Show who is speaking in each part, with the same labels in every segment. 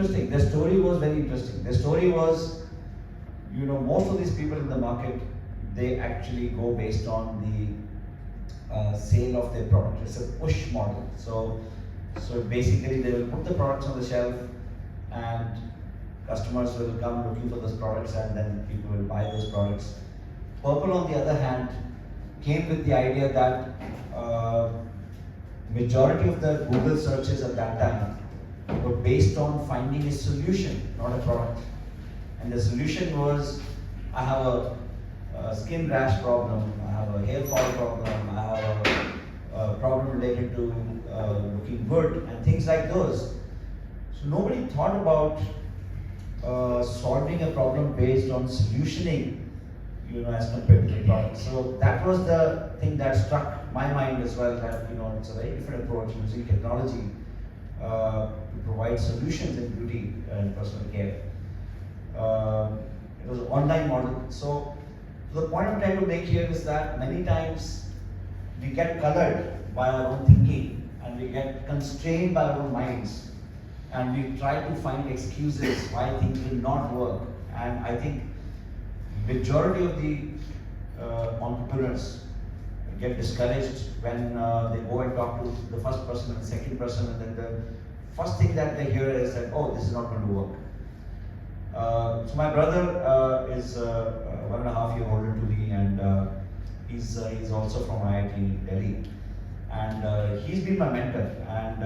Speaker 1: interesting. Their story was very interesting. Their story was, most of these people in the market, they actually go based on the sale of their product. It's a push model. So basically they will put the products on the shelf and customers will come looking for those products and then people will buy those products. Purple, on the other hand, came with the idea that majority of the Google searches at that time were based on finding a solution, not a product. And the solution was, I have a skin rash problem, I have a hair fall problem, I have a problem related to looking good, and things like those. So nobody thought about solving a problem based on solutioning, as compared to the product. So that was the thing that struck my mind as well, that it's a very different approach using technology to provide solutions in beauty and personal care. It was an online model. So the point I'm trying to make here is that many times we get colored by our own thinking and we get constrained by our own minds, and we try to find excuses why things will not work. And I think majority of the entrepreneurs get discouraged when they go and talk to the first person and second person, and then the first thing that they hear is that, oh, this is not going to work. So my brother is 1.5 years older to me, and he's also from IIT Delhi, and he's been my mentor. And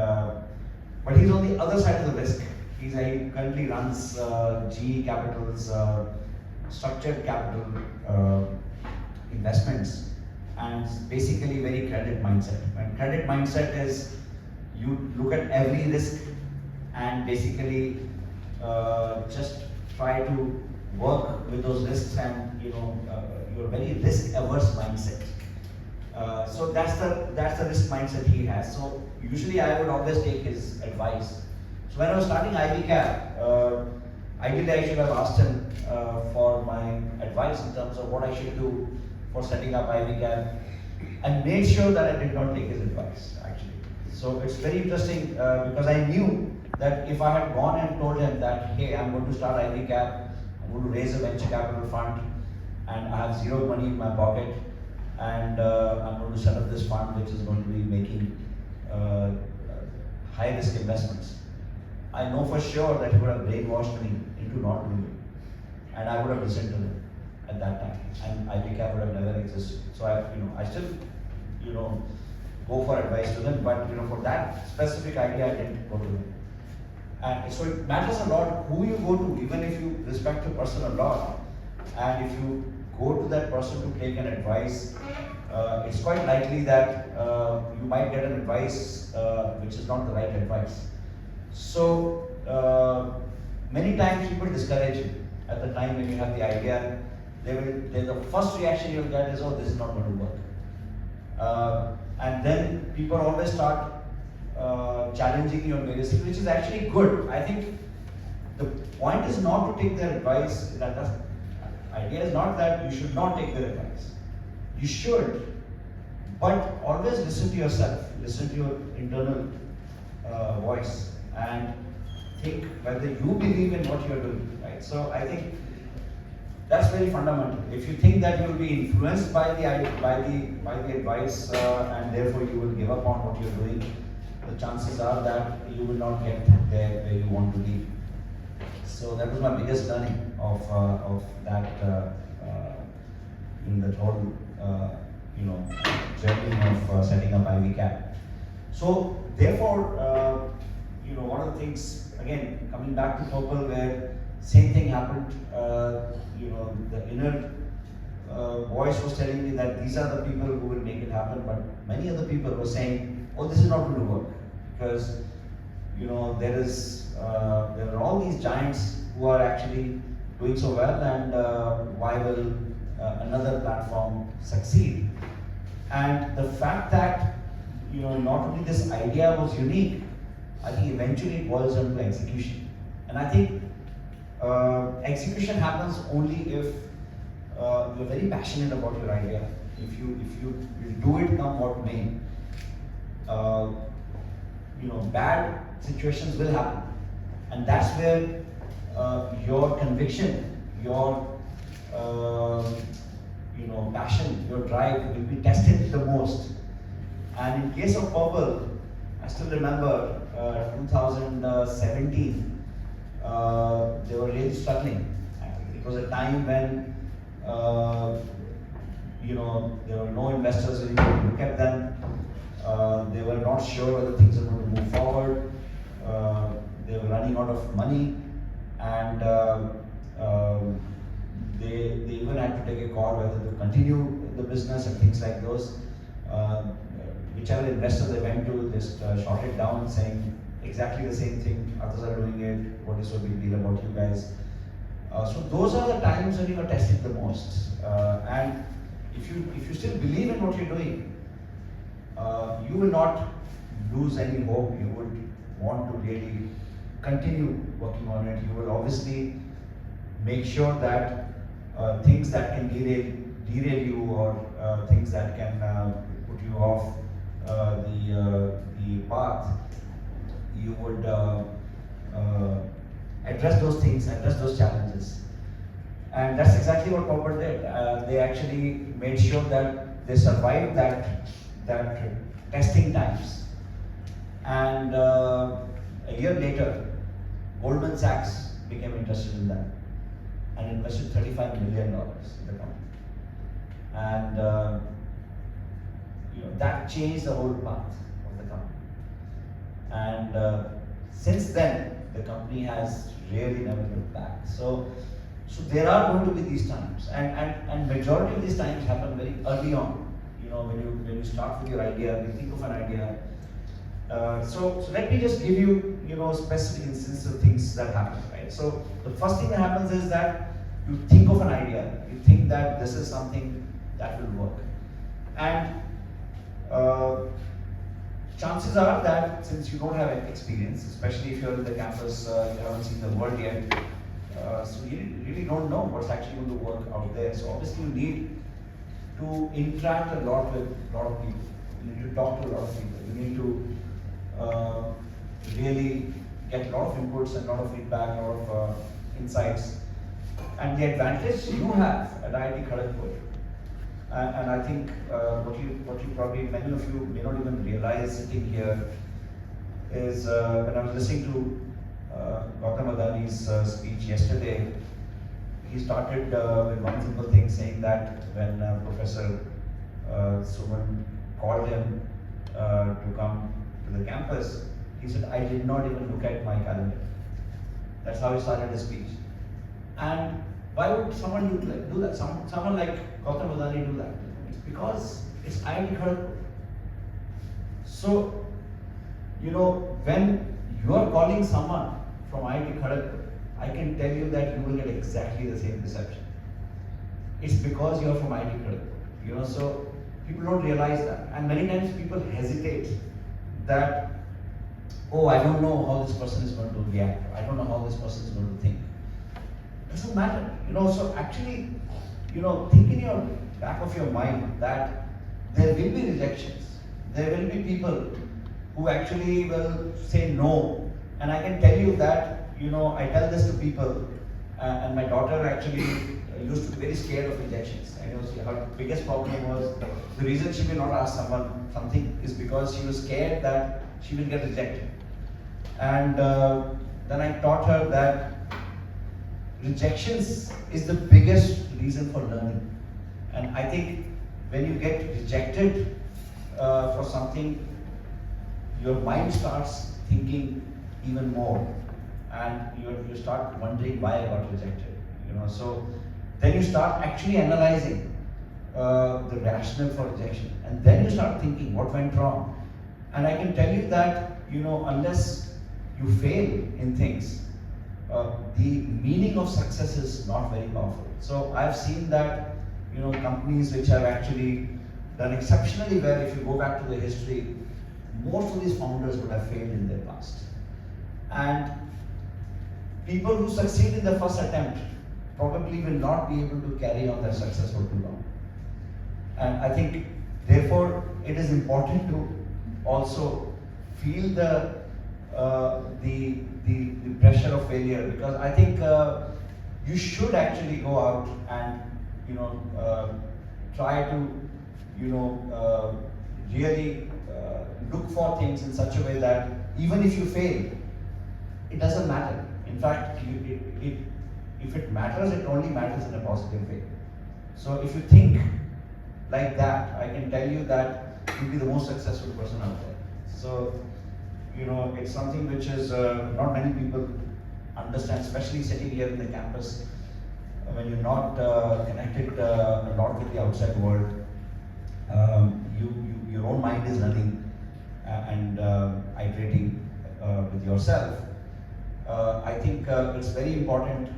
Speaker 1: but he's on the other side of the risk. He currently runs GE Capital's structured capital investments, and basically very credit mindset. And credit mindset is, you look at every risk and basically just try to work with those risks, and you're very risk averse mindset. So that's the risk mindset he has. So usually I would always take his advice. So when I was starting IvyCap, ideally I should have asked him for my advice in terms of what I should do for setting up IvyCap, and made sure that I did not take his advice, actually. So it's very interesting because I knew that if I had gone and told him that, hey, I'm going to start IvyCap, I'm going to raise a venture capital fund, and I have zero money in my pocket, and I'm going to set up this fund which is going to be making high risk investments, I know for sure that he would have brainwashed me into not doing it, and I would have listened to him at that time, and IvyCap would have never existed. So I still go for advice to them, but for that specific idea I didn't go to them. And so it matters a lot who you go to, even if you respect a person a lot, and if you go to that person to take an advice, it's quite likely that you might get an advice which is not the right advice. So many times people discourage you at the time when you have the idea. The first reaction you'll get is, oh, this is not going to work. And then people always start challenging you on various things, which is actually good. I think the point is not to take their advice. The idea is not that you should not take their advice. You should, but always listen to yourself, listen to your internal voice, and think whether you believe in what you're doing, right? So I think that's very fundamental. If you think that you'll be influenced by the advice and therefore you will give up on what you're doing, the chances are that you will not get there where you want to be. So that was my biggest learning of that in the whole journey of setting up IvyCap. So therefore, one of the things, again, coming back to Purple, where same thing happened. The inner voice was telling me that these are the people who will make it happen, but many other people were saying, oh, this is not going to work, because there are all these giants who are actually doing so well, and why will another platform succeed? And the fact that not only this idea was unique, I think eventually it boils down to execution. And I think execution happens only if you're very passionate about your idea. If you do it come what may. Bad situations will happen, And that's where your conviction, your passion, your drive will be tested the most. And in case of Purple, I still remember 2017, they were really struggling. It was a time when there were no investors willing to look at them. They were not sure whether things are going to move forward. They were running out of money, and they even had to take a call whether to continue the business and things like those. Whichever investor they went to, just shot it down, saying exactly the same thing. Others are doing it. What is so big deal about you guys? So those are the times when you are tested the most. And if you still believe in what you're doing, you will not lose any hope. You would want to really continue working on it. You will obviously make sure that things that can derail you, or things that can put you off the path, you would address those things, address those challenges. And that's exactly what Purple did. They actually made sure that they survived that testing times. And a year later, Goldman Sachs became interested in them and invested $35 million in the company. And that changed the whole path of the company. And since then, the company has really never looked back. So there are going to be these times, and majority of these times happen very early on. When you start with your idea, you think of an idea. So let me just give you specific instances of things that happen, right? So the first thing that happens is that you think of an idea, you think that this is something that will work, and chances are that since you don't have experience, especially if you're in the campus, you haven't seen the world yet, so you really don't know what's actually going to work out there. So obviously you need to interact a lot with a lot of people. You need to talk to a lot of people. You need to really get a lot of inputs and a lot of feedback, a lot of insights. And the advantage you have at IIT Kharagpur, and I think what you probably, many of you may not even realize sitting here, is when I was listening to Gautam Adani's speech yesterday, he started with one simple thing, saying that when Professor Suman called him to come to the campus, he said, I did not even look at my calendar. That's how he started his speech. And why would someone do that? Someone like Gautam Adani do that? It's because it's IIT Kharagpur. So, when you are calling someone from IIT Kharagpur, I can tell you that you will get exactly the same reception. It's because you are from IIT Kharagpur. So people don't realize that. And many times people hesitate that, oh, I don't know how this person is going to react. I don't know how this person is going to think. It doesn't matter. So actually, think in your back of your mind that there will be rejections. There will be people who actually will say no. And I can tell you that, I tell this to people, and my daughter actually used to be very scared of rejections. Her biggest problem was the reason she will not ask someone something is because she was scared that she will get rejected. And then I taught her that rejections is the biggest reason for learning. And I think when you get rejected for something, your mind starts thinking even more, and you start wondering why I got rejected. So then you start actually analyzing the rationale for rejection, and then you start thinking what went wrong. And I can tell you that unless you fail in things, the meaning of success is not very powerful. So I've seen that companies which have actually done exceptionally well, if you go back to the history, most of these founders would have failed in their past. And people who succeed in the first attempt probably will not be able to carry on their success for too long. And I think, therefore, it is important to also feel the the pressure of failure, because I think you should actually go out and try to really look for things in such a way that even if you fail, it doesn't matter. In fact, if it matters, it only matters in a positive way. So if you think like that, I can tell you that you'll be the most successful person out there. So, it's something which is not many people understand, especially sitting here in the campus, when you're not connected a lot with the outside world. Your own mind is running and iterating with yourself. I think it's very important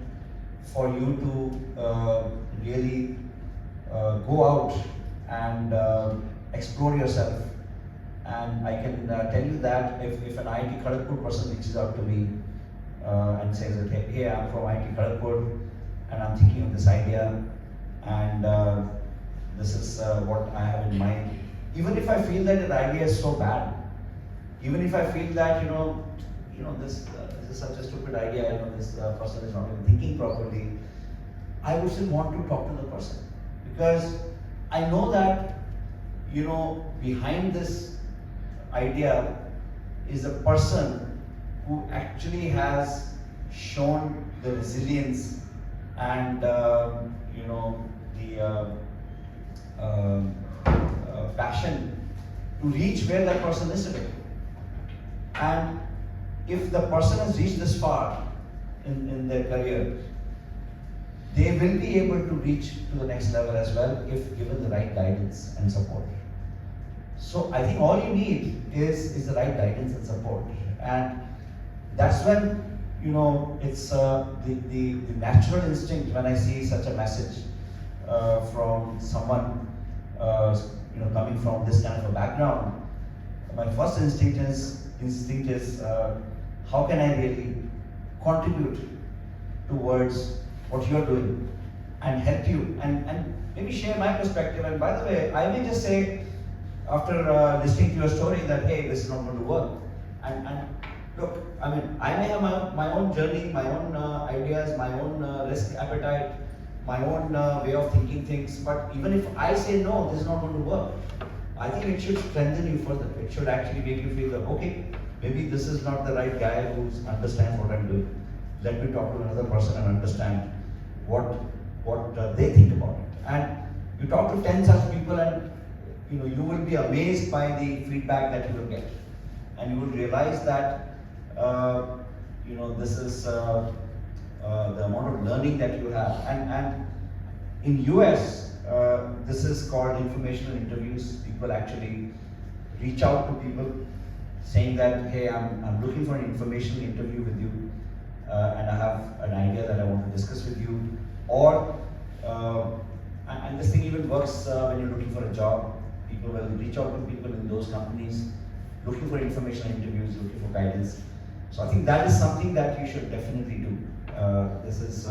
Speaker 1: for you to really go out and explore yourself. And I can tell you that if an IIT Kharagpur person reaches out to me and says that, hey, I'm from IIT Kharagpur and I'm thinking of this idea, and this is what I have in mind. Even if I feel that the idea is so bad, even if I feel that this is such a stupid idea, this person is not even thinking properly, I would still want to talk to the person, because I know that behind this idea is a person who actually has shown the resilience and the passion to reach where that person is today. And if the person has reached this far in their career, they will be able to reach to the next level as well if given the right guidance and support. So I think all you need is the right guidance and support, and that's when it's the natural instinct when I see such a message from someone coming from this kind of a background. My first instinct is how can I really contribute towards what you're doing and help you and maybe share my perspective. And by the way, I may just say after listening to your story that, hey, this is not going to work. And look, I mean, I may have my own journey, my own ideas, my own risk appetite, my own way of thinking things. But even if I say no, this is not going to work, I think it should strengthen you further. It should actually make you feel that, okay, maybe this is not the right guy who understands what I'm doing. Let me talk to another person and understand what they think about it. And you talk to 10 such people, and you will be amazed by the feedback that you will get, and you will realize that this is the amount of learning that you have. And in US, this is called informational interviews. People actually reach out to people saying that, hey, I'm looking for an informational interview with you, and I have an idea that I want to discuss with you. Or and this thing even works when you're looking for a job. People will reach out to people in those companies looking for informational interviews, looking for guidance. So I think that is something that you should definitely do. This is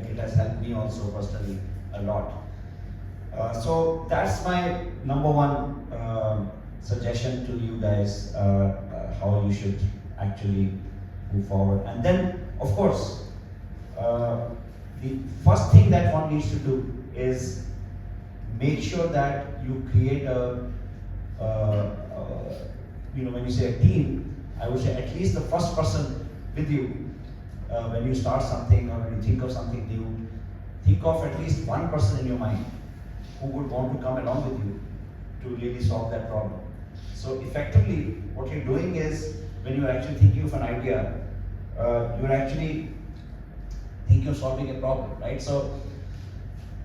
Speaker 1: it has helped me also personally a lot. So that's my number one suggestion to you guys, how you should actually move forward. And then, of course, the first thing that one needs to do is make sure that you create when you say a team, I would say at least the first person with you when you start something or when you think of something new, think of at least one person in your mind who would want to come along with you to really solve that problem. So effectively, what you're doing is, when you're actually thinking of an idea, you're actually thinking of solving a problem, right? So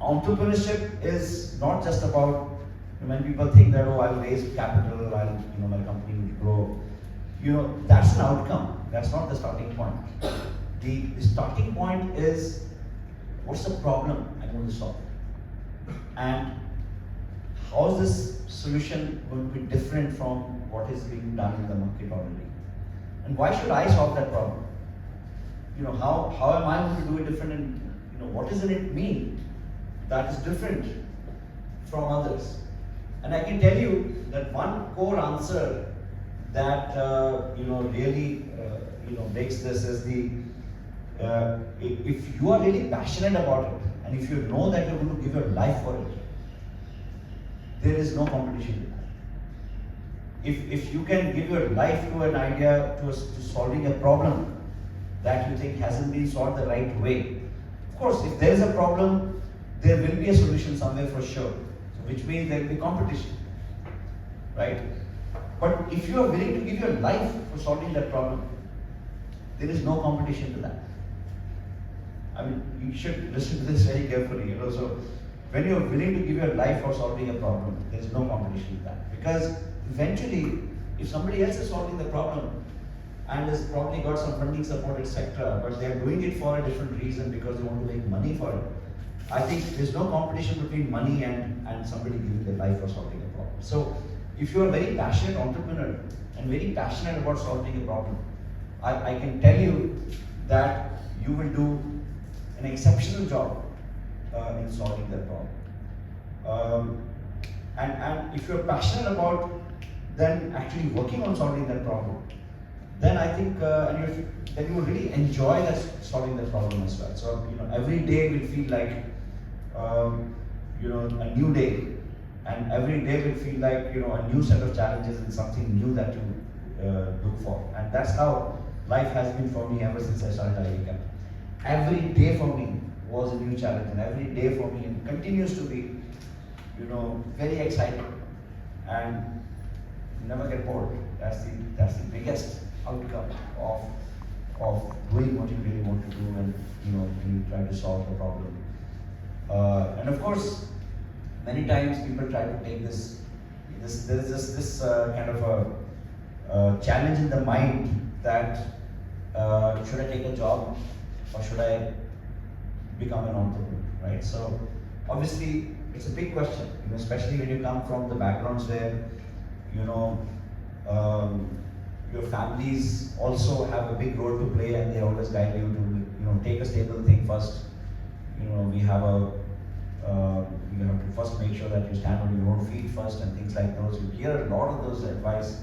Speaker 1: entrepreneurship is not just about, when people think that, oh, I'll raise capital, my company will grow. That's an outcome. That's not the starting point. The starting point is, what's the problem I'm going to solve? And how is this solution going to be different from what is being done in the market already? And why should I solve that problem? How am I going to do it different, and what does it mean that is different from others? And I can tell you that one core answer that really makes this is if you are really passionate about it, and if you know that you're going to give your life for it, there is no competition with that. If you can give your life to an idea, to solving a problem that you think hasn't been solved the right way, of course, if there is a problem, there will be a solution somewhere for sure. So which means there will be competition, right? But if you are willing to give your life for solving that problem, there is no competition to that. I mean, you should listen to this very carefully. So when you are willing to give your life for solving a problem, there is no competition with that. Because eventually, if somebody else is solving the problem and has probably got some funding support, etc., but they are doing it for a different reason because they want to make money for it, I think there's no competition between money and somebody giving their life for solving a problem. So if you are a very passionate entrepreneur and very passionate about solving a problem, I can tell you that you will do an exceptional job in solving that problem. And if you're passionate about then actually working on solving that problem, then I think then you will really enjoy that solving that problem as well. So every day will feel like a new day, and every day will feel like a new set of challenges and something new that you look for. And that's how life has been for me ever since I started IvyCap. Every day for me was a new challenge, and every day for me continues to be very exciting, and never get bored. That's the biggest outcome of doing what you really want to do, and when you try to solve a problem. And of course, many times people try to take this kind of a challenge in the mind that should I take a job or should I become an entrepreneur, right? So obviously it's a big question, especially when you come from the backgrounds where your families also have a big role to play, and they always guide you to take a stable thing first. You have to first make sure that you stand on your own feet first, and things like those. You hear a lot of those advice.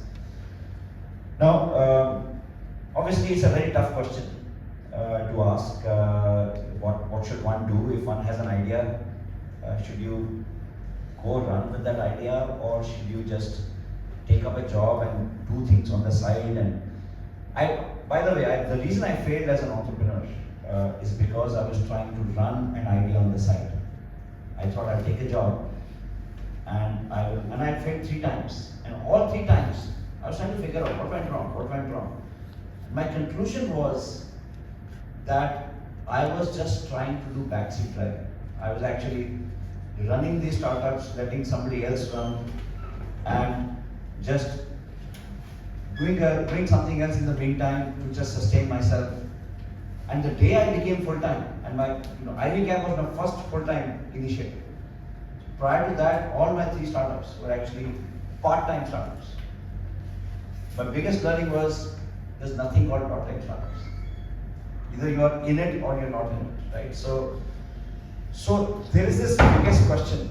Speaker 1: Now, obviously, it's a very tough question to ask. What should one do if one has an idea? Should you go run with that idea, or should you just take up a job and do things on the side? And by the way, the reason I failed as an entrepreneur is because I was trying to run an idea on the side. I thought I'd take a job, and I failed 3 times, and all 3 times I was trying to figure out what went wrong. My conclusion was that I was just trying to do backseat driving. I was actually running these startups, letting somebody else run, and just doing something else in the meantime to just sustain myself. And the day I became full-time, and my IvyCap was my first full-time initiative. Prior to that, all my 3 startups were actually part-time startups. My biggest learning was there's nothing called part-time startups. Either you are in it or you're not in it, right? So there is this biggest question,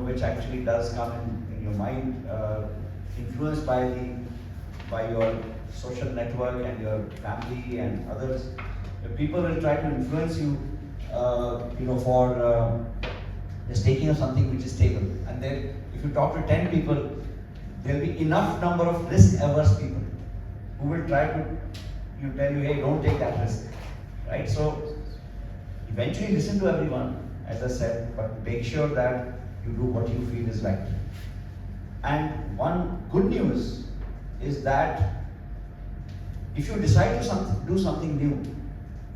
Speaker 1: which actually does come in your mind, influenced by your social network and your family and others. People will try to influence you, for just taking up something which is stable. And then, if you talk to 10 people, there will be enough number of risk-averse people who will try to tell you, hey, don't take that risk, right? So, eventually listen to everyone, as I said, but make sure that you do what you feel is right. And one good news is that if you decide to do something new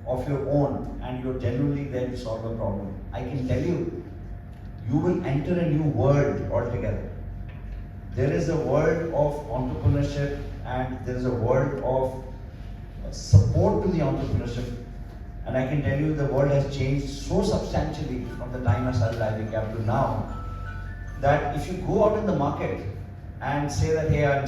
Speaker 1: of your own, and you're genuinely there to solve a problem, I can tell you, you will enter a new world altogether. There is a world of entrepreneurship, and there is a world of support to the entrepreneurship. And I can tell you, the world has changed so substantially from the time I started IvyCap to now, that if you go out in the market and say that, hey, I'm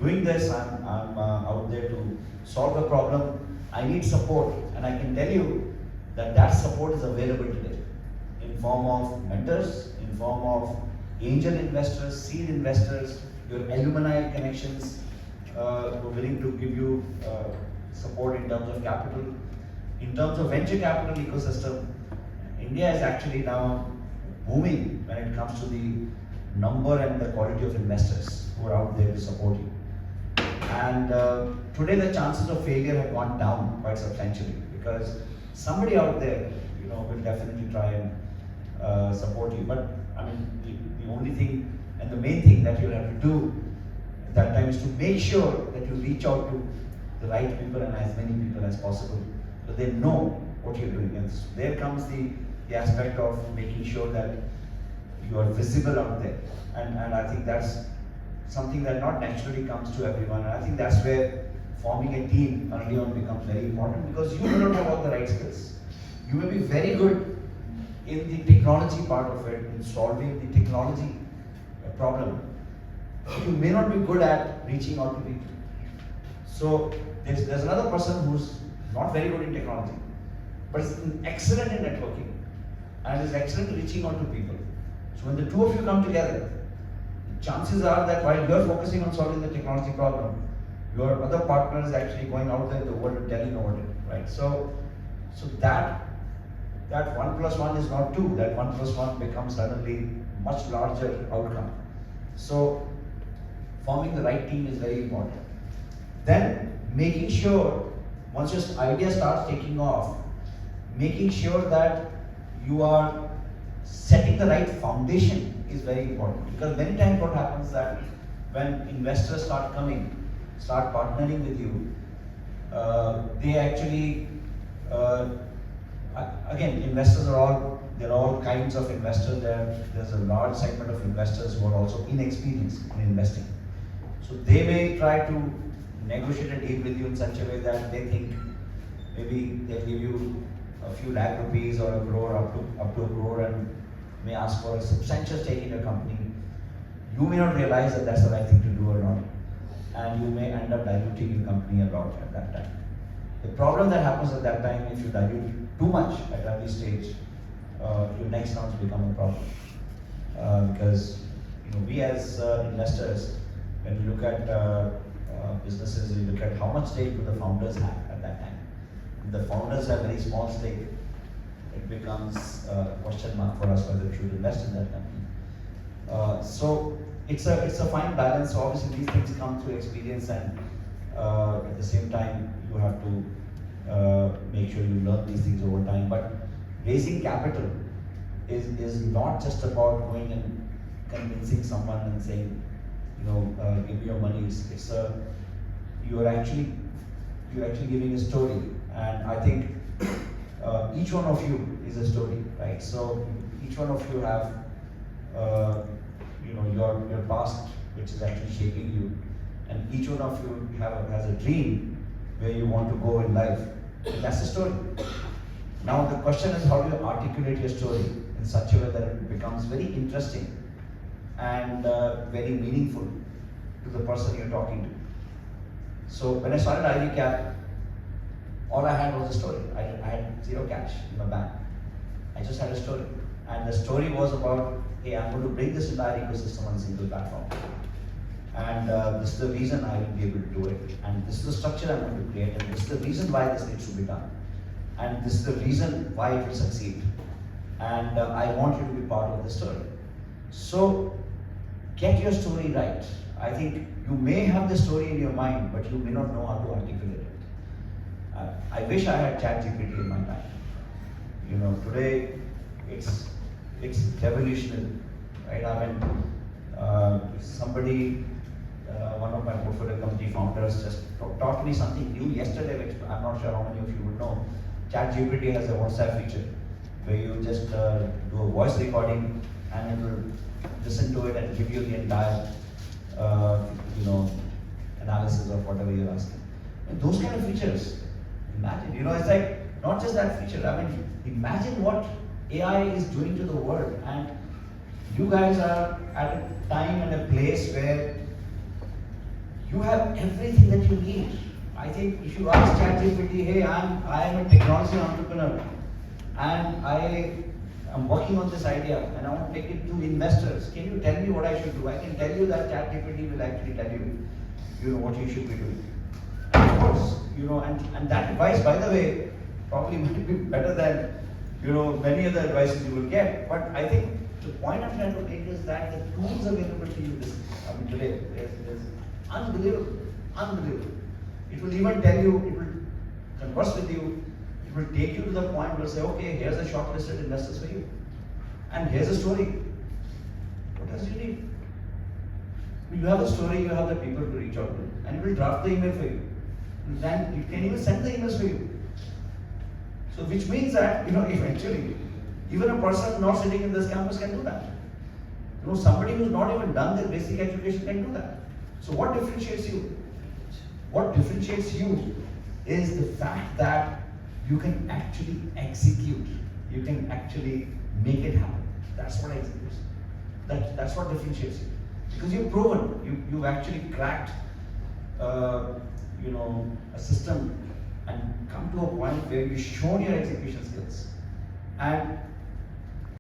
Speaker 1: doing this, I'm out there to solve a problem, I need support, and I can tell you that support is available today in form of mentors, in form of angel investors, seed investors, your alumni connections, who are willing to give you support in terms of capital. In terms of venture capital ecosystem, India is actually now booming when it comes to the number and the quality of investors who are out there to support you. And today the chances of failure have gone down quite substantially because somebody out there, will definitely try and support you. But I mean, the only thing and the main thing that you'll have to do at that time is to make sure that you reach out to the right people and as many people as possible, so they know what you're doing. And so there comes the aspect of making sure that you are visible out there. And I think that's something that not naturally comes to everyone. And I think that's where forming a team early on becomes very important, because you may not have all the right skills. You may be very good in the technology part of it, in solving the technology problem. You may not be good at reaching out to people. So there's another person who's not very good in technology, but is excellent in networking and is excellent in reaching out to people. So when the two of you come together, chances are that while you're focusing on solving the technology problem, your other partner is actually going out there in the world and telling about it, right? So that 1 plus 1 is not 2, that 1 plus 1 becomes suddenly much larger outcome. So forming the right team is very important. Then making sure, once your idea starts taking off, making sure that you are setting the right foundation is very important. Because many times what happens that when investors start partnering with you, they actually, again, investors there are all kinds of investors. There's a large segment of investors who are also inexperienced in investing. So they may try to negotiate a deal with you in such a way that they think maybe they'll give you a few lakh rupees or a crore, up to a crore, and may ask for a substantial stake in your company. You may not realize that that's the right thing to do or not, and you may end up diluting your company a lot at that time. The problem that happens at that time, if you dilute too much at early stage, your next rounds become a problem. Because we as investors, when we look at businesses, we look at how much stake do the founders have at that time. If the founders have very small stake, it becomes a question mark for us whether we should invest in that company. So it's a fine balance. So obviously these things come through experience, and at the same time you have to make sure you learn these things over time. But raising capital is not just about going and convincing someone and saying, give me your money. You're actually giving a story, and I think each one of you is a story, right? So each one of you have your past, which is actually shaping you, and each one of you has a dream where you want to go in life, and that's the story. Now the question is, how do you articulate your story in such a way that it becomes very interesting and very meaningful to the person you're talking to. So when I started IvyCap, all I had was a story. I had zero cash in my bank. I just had a story. And the story was about, hey, I'm going to bring this entire ecosystem on a single platform. And this is the reason I will be able to do it. And this is the structure I'm going to create. And this is the reason why this needs to be done. And this is the reason why it will succeed. And I want you to be part of the story. So get your story right. I think you may have the story in your mind, but you may not know how to articulate it. I wish I had ChatGPT in my time. Today it's revolutionary, right? I mean, somebody, one of my portfolio company founders just taught me something new yesterday, which I'm not sure how many of you would know. ChatGPT has a WhatsApp feature where you just do a voice recording and it will listen to it and give you the entire analysis of whatever you're asking. And those kind of features, imagine, it's like not just that feature. I mean, imagine what AI is doing to the world, and you guys are at a time and a place where you have everything that you need. I think if you ask ChatGPT, hey, I am a technology entrepreneur, and I am working on this idea, and I want to take it to investors. Can you tell me what I should do? I can tell you that ChatGPT will actually tell you. what you should be doing. And of course, and that advice, by the way, probably might be better than, many other advices you will get. But I think the point I'm trying to make is that the tools available to you today is unbelievable, unbelievable. It will even tell you, it will converse with you, it will take you to the point where say, okay, here's a shortlisted investors for you. And here's a story. What else do you need? You have a story, you have the people to reach out to, and it will draft the email for you. And then it can even send the emails for you. So which means that, eventually, even a person not sitting in this campus can do that. Somebody who's not even done their basic education can do that. So what differentiates you? What differentiates you is the fact that you can actually execute. You can actually make it happen. That's what executes. That's what differentiates you. Because you've proven, you've actually cracked, a system and come to a point where you've shown your execution skills. And